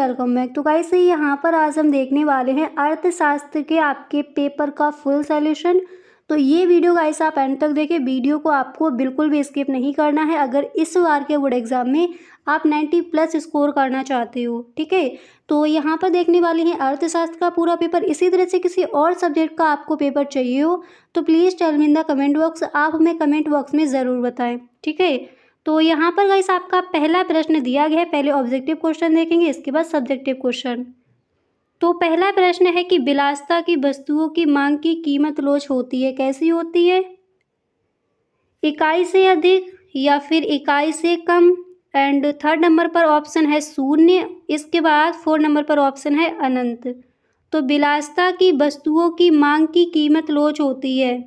Welcome back. तो guys यहाँ पर आज हम देखने वाले हैं अर्थशास्त्र के आपके पेपर का फुल सॉल्यूशन। तो ये वीडियो गाइस आप एंड तक देखें, वीडियो को आपको बिल्कुल भी स्किप नहीं करना है अगर इस बार के बोर्ड एग्जाम में आप 90+ स्कोर करना चाहते हो। ठीक है, तो यहाँ पर देखने वाले हैं अर्थशास्त्र का पूरा पेपर। इसी तरह से किसी और सब्जेक्ट का आपको पेपर चाहिए हो तो please tell me in the comment box, आप हमें कमेंट बॉक्स में ज़रूर बताएं। ठीक है, तो यहाँ पर गाइस आपका पहला प्रश्न दिया गया है। पहले ऑब्जेक्टिव क्वेश्चन देखेंगे, इसके बाद सब्जेक्टिव क्वेश्चन। तो पहला प्रश्न है कि विलासिता की वस्तुओं की मांग की कीमत लोच होती है, कैसी होती है? इकाई से अधिक या फिर इकाई से कम। एंड थर्ड नंबर पर ऑप्शन है शून्य, इसके बाद 4 नंबर पर ऑप्शन है अनंत। तो विलासिता की वस्तुओं की मांग की कीमत लोच होती है,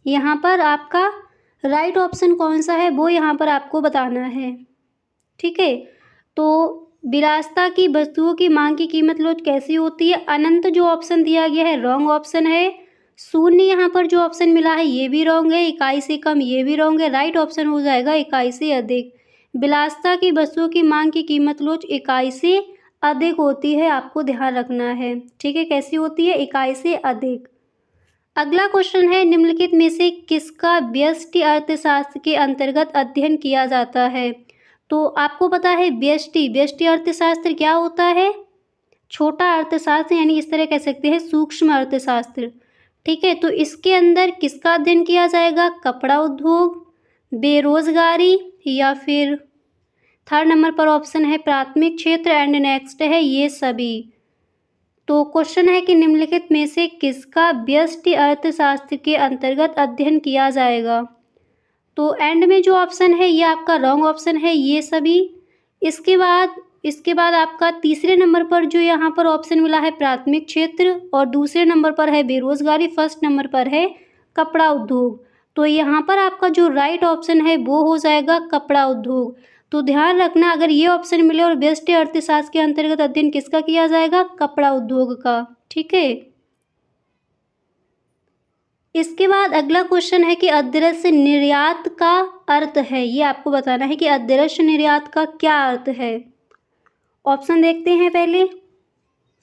यहाँ पर आपका राइट ऑप्शन कौन सा है वो यहाँ पर आपको बताना है। ठीक है, तो विलासिता की वस्तुओं की मांग की कीमत लोच कैसी होती है? अनंत जो ऑप्शन दिया गया है रॉन्ग ऑप्शन है। शून्य यहाँ पर जो ऑप्शन मिला है ये भी रॉन्ग है। इकाई से कम ये भी रॉन्ग है। राइट ऑप्शन हो जाएगा इकाई से अधिक। विलासिता की वस्तुओं की मांग की कीमत लोच इकाई से अधिक होती है, आपको ध्यान रखना है। ठीक है, कैसी होती है? इकाई से अधिक। अगला क्वेश्चन है निम्नलिखित में से किसका व्यष्टि अर्थशास्त्र के अंतर्गत अध्ययन किया जाता है? तो आपको पता है व्यष्टि अर्थशास्त्र क्या होता है? छोटा अर्थशास्त्र, यानी इस तरह कह सकते हैं सूक्ष्म अर्थशास्त्र। ठीक है, तो इसके अंदर किसका अध्ययन किया जाएगा? कपड़ा उद्योग, बेरोजगारी, या फिर थर्ड नंबर पर ऑप्शन है प्राथमिक क्षेत्र, एंड नेक्स्ट है ये सभी। तो क्वेश्चन है कि निम्नलिखित में से किसका व्यष्टि अर्थशास्त्र के अंतर्गत अध्ययन किया जाएगा? तो एंड में जो ऑप्शन है ये आपका रॉन्ग ऑप्शन है, ये सभी। इसके बाद आपका तीसरे नंबर पर जो यहाँ पर ऑप्शन मिला है प्राथमिक क्षेत्र, और दूसरे नंबर पर है बेरोजगारी, फर्स्ट नंबर पर है कपड़ा उद्योग। तो यहाँ पर आपका जो राइट ऑप्शन है वो हो जाएगा कपड़ा उद्योग। तो ध्यान रखना, अगर ये ऑप्शन मिले और व्यष्टि अर्थशास्त्र के अंतर्गत अध्ययन किसका किया जाएगा? कपड़ा उद्योग का। ठीक है, इसके बाद अगला क्वेश्चन है कि अदृश्य निर्यात का अर्थ है, ये आपको बताना है कि अदृश्य निर्यात का क्या अर्थ है। ऑप्शन देखते हैं पहले।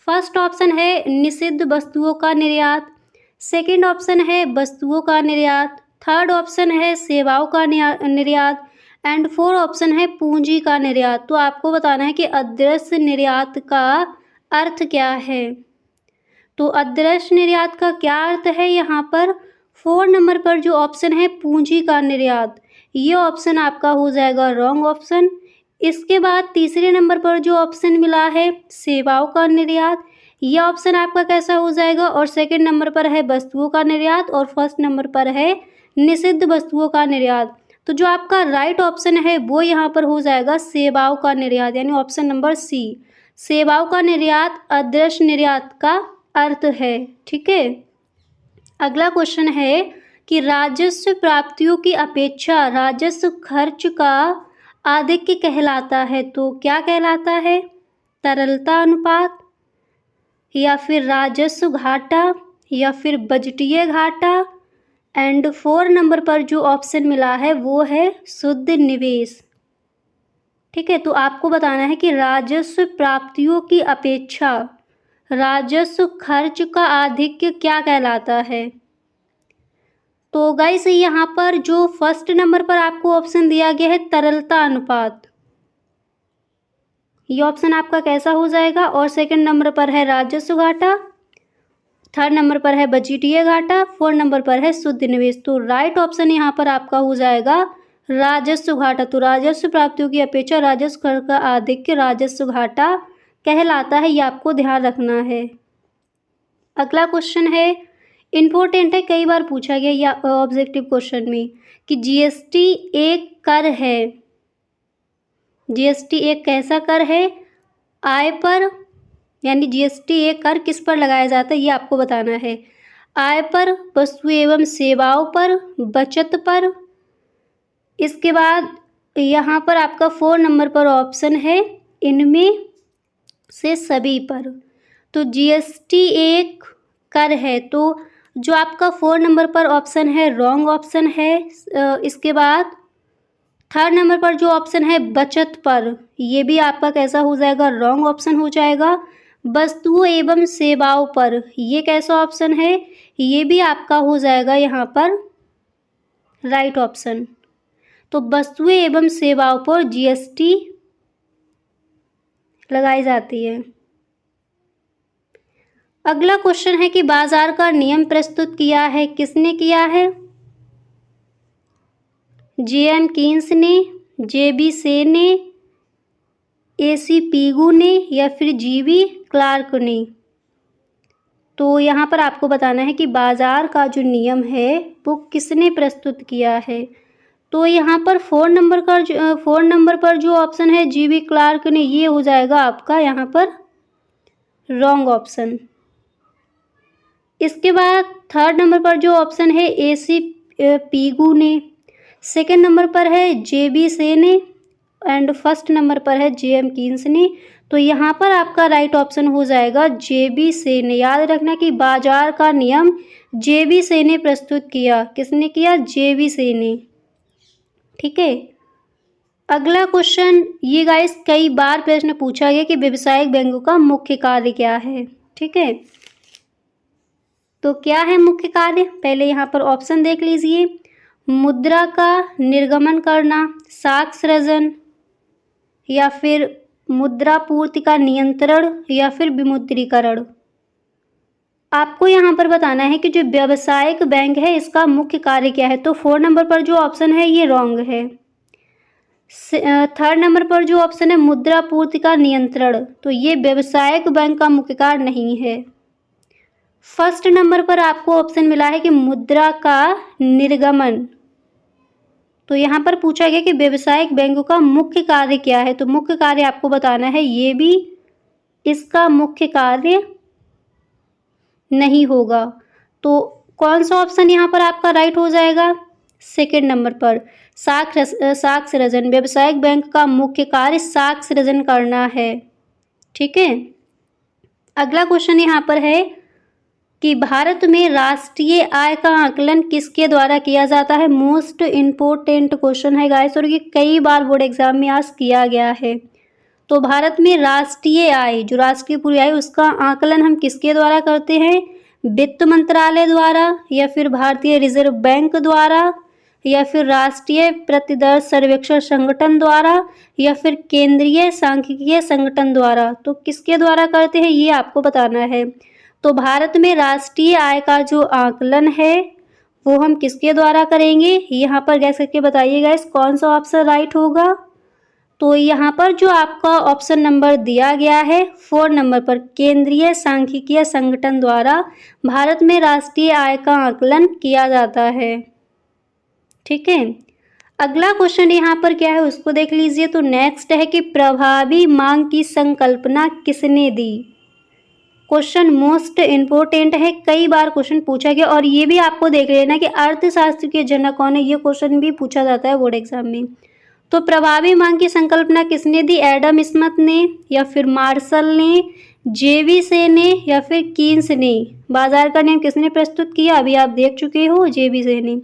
फर्स्ट ऑप्शन है निषिद्ध वस्तुओं का निर्यात, सेकंड ऑप्शन है वस्तुओं का निर्यात, थर्ड ऑप्शन है सेवाओं का निर्यात, एंड फोर्थ ऑप्शन है पूंजी का निर्यात। तो आपको बताना है कि अदृश्य निर्यात का अर्थ क्या है। तो अदृश्य निर्यात का क्या अर्थ है? यहाँ पर 4 नंबर पर जो ऑप्शन है पूंजी का निर्यात, ये ऑप्शन आपका हो जाएगा रॉन्ग ऑप्शन। इसके बाद तीसरे नंबर पर जो ऑप्शन मिला है सेवाओं का निर्यात, ये ऑप्शन आपका कैसा हो जाएगा? और सेकंड नंबर पर है वस्तुओं का निर्यात, और फर्स्ट नंबर पर है निषिद्ध वस्तुओं का निर्यात। तो जो आपका राइट ऑप्शन है वो यहाँ पर हो जाएगा सेवाओं का निर्यात, यानी ऑप्शन नंबर सी। सेवाओं का निर्यात अदृश्य निर्यात का अर्थ है। ठीक है, अगला क्वेश्चन है कि राजस्व प्राप्तियों की अपेक्षा राजस्व खर्च का आधिक्य कहलाता है, तो क्या कहलाता है? तरलता अनुपात, या फिर राजस्व घाटा, या फिर बजटीय घाटा, एंड 4 नंबर पर जो ऑप्शन मिला है वो है शुद्ध निवेश। ठीक है, तो आपको बताना है कि राजस्व प्राप्तियों की अपेक्षा राजस्व खर्च का आधिक्य क्या कहलाता है। तो गाइस यहाँ पर जो फर्स्ट नंबर पर आपको ऑप्शन दिया गया है तरलता अनुपात, ये ऑप्शन आपका कैसा हो जाएगा? और सेकंड नंबर पर है राजस्व घाटा, थर्ड नंबर पर है बजटीय घाटा, 4 नंबर पर है शुद्ध निवेश। तो राइट ऑप्शन यहाँ पर आपका हो जाएगा राजस्व घाटा। तो राजस्व प्राप्तियों की अपेक्षा राजस्व खर्च का आधिक्य राजस्व घाटा कहलाता है, ये आपको ध्यान रखना है। अगला क्वेश्चन है इम्पोर्टेंट है, कई बार पूछा गया या ऑब्जेक्टिव क्वेश्चन में कि जीएसटी एक कर है। जीएसटी एक कैसा कर है? आय पर, यानी जीएसटी एक कर किस पर लगाया जाता है ये आपको बताना है। आय पर, वस्तु एवं सेवाओं पर, बचत पर। इसके बाद यहाँ पर आपका 4 नंबर पर ऑप्शन है इनमें से सभी पर। तो जीएसटी एक कर है, तो जो आपका 4 नंबर पर ऑप्शन है रॉन्ग ऑप्शन है। इसके बाद थर्ड नंबर पर जो ऑप्शन है बचत पर, ये भी आपका कैसा हो जाएगा, रॉन्ग ऑप्शन हो जाएगा। वस्तुओं एवं सेवाओं पर, ये कैसा ऑप्शन है, ये भी आपका हो जाएगा यहाँ पर राइट ऑप्शन। तो वस्तुएं एवं सेवाओं पर जीएसटी लगाई जाती है। अगला क्वेश्चन है कि बाजार का नियम प्रस्तुत किया है, किसने किया है, जेएम कीन्स ने, जेबी से ने, एसी पीगू ने या फिर जीवी क्लार्क ने। तो यहाँ पर आपको बताना है कि बाजार का जो नियम है वो किसने प्रस्तुत किया है। तो यहाँ पर 4 नंबर पर जो ऑप्शन है जीवी क्लार्क ने, ये हो जाएगा आपका यहाँ पर रॉन्ग ऑप्शन। इसके बाद थर्ड नंबर पर जो ऑप्शन है एसी पीगू ने, सेकंड नंबर पर है जेबी से ने एंड फर्स्ट नंबर पर है जेएम कीन्स ने। तो यहाँ पर आपका राइट ऑप्शन हो जाएगा जेबी से ने। याद रखना कि बाजार का नियम जेबी से ने प्रस्तुत किया, किसने किया, जेबी से ने। ठीक है। अगला क्वेश्चन, ये गाइस कई बार प्रश्न पूछा गया कि व्यावसायिक बैंकों का मुख्य कार्य क्या है। ठीक है, तो क्या है मुख्य कार्य, पहले यहाँ पर ऑप्शन देख लीजिए। मुद्रा का निर्गमन करना, साख सृजन, या फिर मुद्रा पूर्ति का नियंत्रण, या फिर विमुद्रीकरण। आपको यहाँ पर बताना है कि जो व्यावसायिक बैंक है इसका मुख्य कार्य क्या है। तो 4 नंबर पर जो ऑप्शन है ये रॉन्ग है। थर्ड नंबर पर जो ऑप्शन है मुद्रा पूर्ति का नियंत्रण, तो ये व्यावसायिक बैंक का मुख्य कार्य नहीं है। फर्स्ट नंबर पर आपको ऑप्शन मिला है कि मुद्रा का निर्गमन, तो यहाँ पर पूछा गया कि व्यावसायिक बैंकों का मुख्य कार्य क्या है। तो मुख्य कार्य आपको बताना है, ये भी इसका मुख्य कार्य नहीं होगा। तो कौन सा ऑप्शन यहाँ पर आपका राइट हो जाएगा, सेकंड नंबर पर साख सृजन। व्यावसायिक बैंक का मुख्य कार्य साख सृजन करना है। ठीक है। अगला क्वेश्चन यहाँ पर है कि भारत में राष्ट्रीय आय का आकलन किसके द्वारा किया जाता है। मोस्ट इम्पोर्टेंट क्वेश्चन है गाइस, और ये कई बार बोर्ड एग्जाम में आज किया गया है। तो भारत में राष्ट्रीय आय, जो राष्ट्रीय पूरी आय, उसका आकलन हम किसके द्वारा करते हैं, वित्त मंत्रालय द्वारा, या फिर भारतीय रिजर्व बैंक द्वारा, या फिर राष्ट्रीय प्रतिदर सर्वेक्षण संगठन द्वारा, या फिर केंद्रीय सांख्यिकीय संगठन द्वारा। तो किसके द्वारा करते हैं ये आपको बताना है। तो भारत में राष्ट्रीय आय का जो आकलन है वो हम किसके द्वारा करेंगे, यहाँ पर गैस करके बताइएगा इस कौन सा ऑप्शन राइट होगा। तो यहाँ पर जो आपका ऑप्शन नंबर दिया गया है 4 नंबर पर, केंद्रीय सांख्यिकीय संगठन द्वारा भारत में राष्ट्रीय आय का आकलन किया जाता है। ठीक है। अगला क्वेश्चन यहाँ पर क्या है उसको देख लीजिए। तो नेक्स्ट है कि प्रभावी मांग की संकल्पना किसने दी। क्वेश्चन मोस्ट इम्पोर्टेंट है, कई बार क्वेश्चन पूछा गया, और ये भी आपको देख लेना कि अर्थशास्त्र के जनक कौन है, ये क्वेश्चन भी पूछा जाता है बोर्ड एग्जाम में। तो प्रभावी मांग की संकल्पना किसने दी, एडम स्मिथ ने, या फिर मार्शल ने, जेवी से ने, या फिर कीन्स ने। बाजार का नियम किसने प्रस्तुत किया, अभी आप देख चुके हो, जेवी से ने।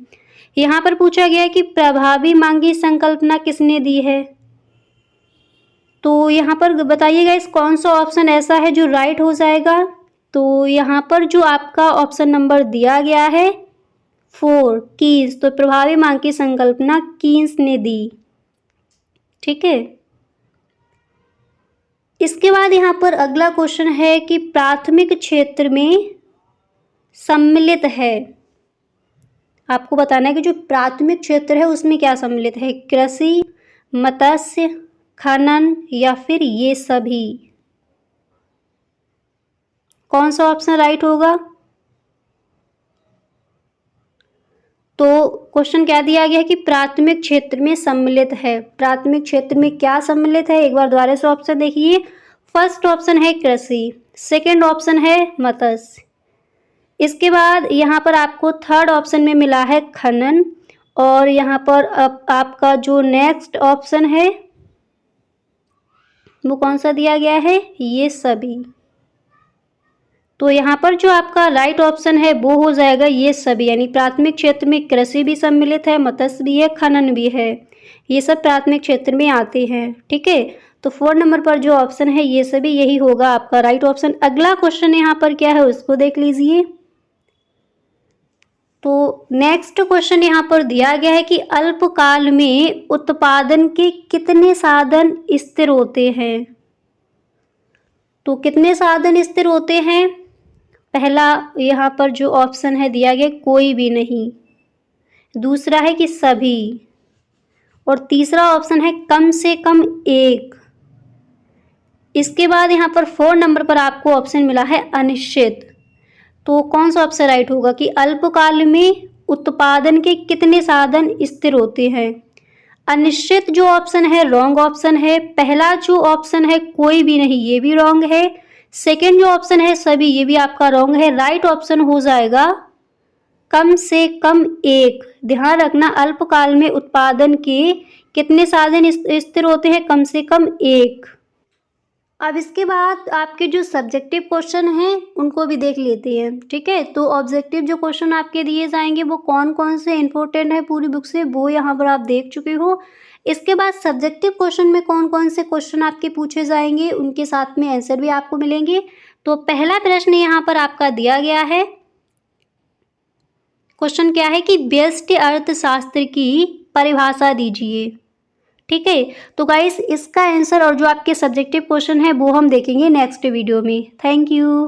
यहाँ पर पूछा गया कि प्रभावी मांग की संकल्पना किसने दी है। तो यहाँ पर बताइएगा इस कौन सा ऑप्शन ऐसा है जो राइट हो जाएगा। तो यहाँ पर जो आपका ऑप्शन नंबर दिया गया है 4, कीन्स, तो प्रभावी मांग की संकल्पना कीन्स ने दी। ठीक है। इसके बाद यहाँ पर अगला क्वेश्चन है कि प्राथमिक क्षेत्र में सम्मिलित है। आपको बताना है कि जो प्राथमिक क्षेत्र है उसमें क्या सम्मिलित है, कृषि, मत्स्य, खनन, या फिर ये सभी। कौन सा ऑप्शन राइट होगा। तो क्वेश्चन क्या दिया गया है कि प्राथमिक क्षेत्र में सम्मिलित है। प्राथमिक क्षेत्र में क्या सम्मिलित है, एक बार दोबारा से ऑप्शन देखिए। फर्स्ट ऑप्शन है कृषि, सेकंड ऑप्शन है मत्स्य। इसके बाद यहाँ पर आपको थर्ड ऑप्शन में मिला है खनन, और यहाँ पर आपका जो नेक्स्ट ऑप्शन है वो कौन सा दिया गया है, ये सभी। तो यहाँ पर जो आपका राइट ऑप्शन है वो हो जाएगा ये सभी, यानी प्राथमिक क्षेत्र में कृषि भी सम्मिलित है, मत्स्य भी है, खनन भी है, ये सब प्राथमिक क्षेत्र में आते हैं। ठीक है, तो 4 नंबर पर जो ऑप्शन है ये सभी, यही होगा आपका राइट ऑप्शन। अगला क्वेश्चन यहाँ पर क्या है उसको देख लीजिए। तो नेक्स्ट क्वेश्चन यहाँ पर दिया गया है कि अल्पकाल में उत्पादन के कितने साधन स्थिर होते हैं। तो कितने साधन स्थिर होते हैं? पहला यहाँ पर जो ऑप्शन है दिया गया कोई भी नहीं, दूसरा है कि सभी, और तीसरा ऑप्शन है कम से कम एक। इसके बाद यहाँ पर 4 नंबर पर आपको ऑप्शन मिला है अनिश्चित। तो कौन सा ऑप्शन राइट होगा कि अल्पकाल में उत्पादन के कितने साधन स्थिर होते हैं। अनिश्चित जो ऑप्शन है रॉन्ग ऑप्शन है। पहला जो ऑप्शन है कोई भी नहीं, ये भी रॉन्ग है। सेकंड जो ऑप्शन है सभी, ये भी आपका रॉन्ग है। राइट ऑप्शन हो जाएगा कम से कम एक। ध्यान रखना, अल्पकाल में उत्पादन के कितने साधन स्थिर होते हैं, कम से कम एक। अब इसके बाद आपके जो सब्जेक्टिव क्वेश्चन हैं उनको भी देख लेते हैं। ठीक है, तो ऑब्जेक्टिव जो क्वेश्चन आपके दिए जाएंगे वो कौन कौन से इंपॉर्टेंट है पूरी बुक से, वो यहाँ पर आप देख चुके हो। इसके बाद सब्जेक्टिव क्वेश्चन में कौन कौन से क्वेश्चन आपके पूछे जाएंगे, उनके साथ में आंसर भी आपको मिलेंगे। तो पहला प्रश्न यहाँ पर आपका दिया गया है। क्वेश्चन क्या है कि व्यष्टि अर्थशास्त्र की परिभाषा दीजिए। ठीक है, तो गाइस इसका आंसर और जो आपके सब्जेक्टिव क्वेश्चन है वो हम देखेंगे नेक्स्ट वीडियो में। Thank you.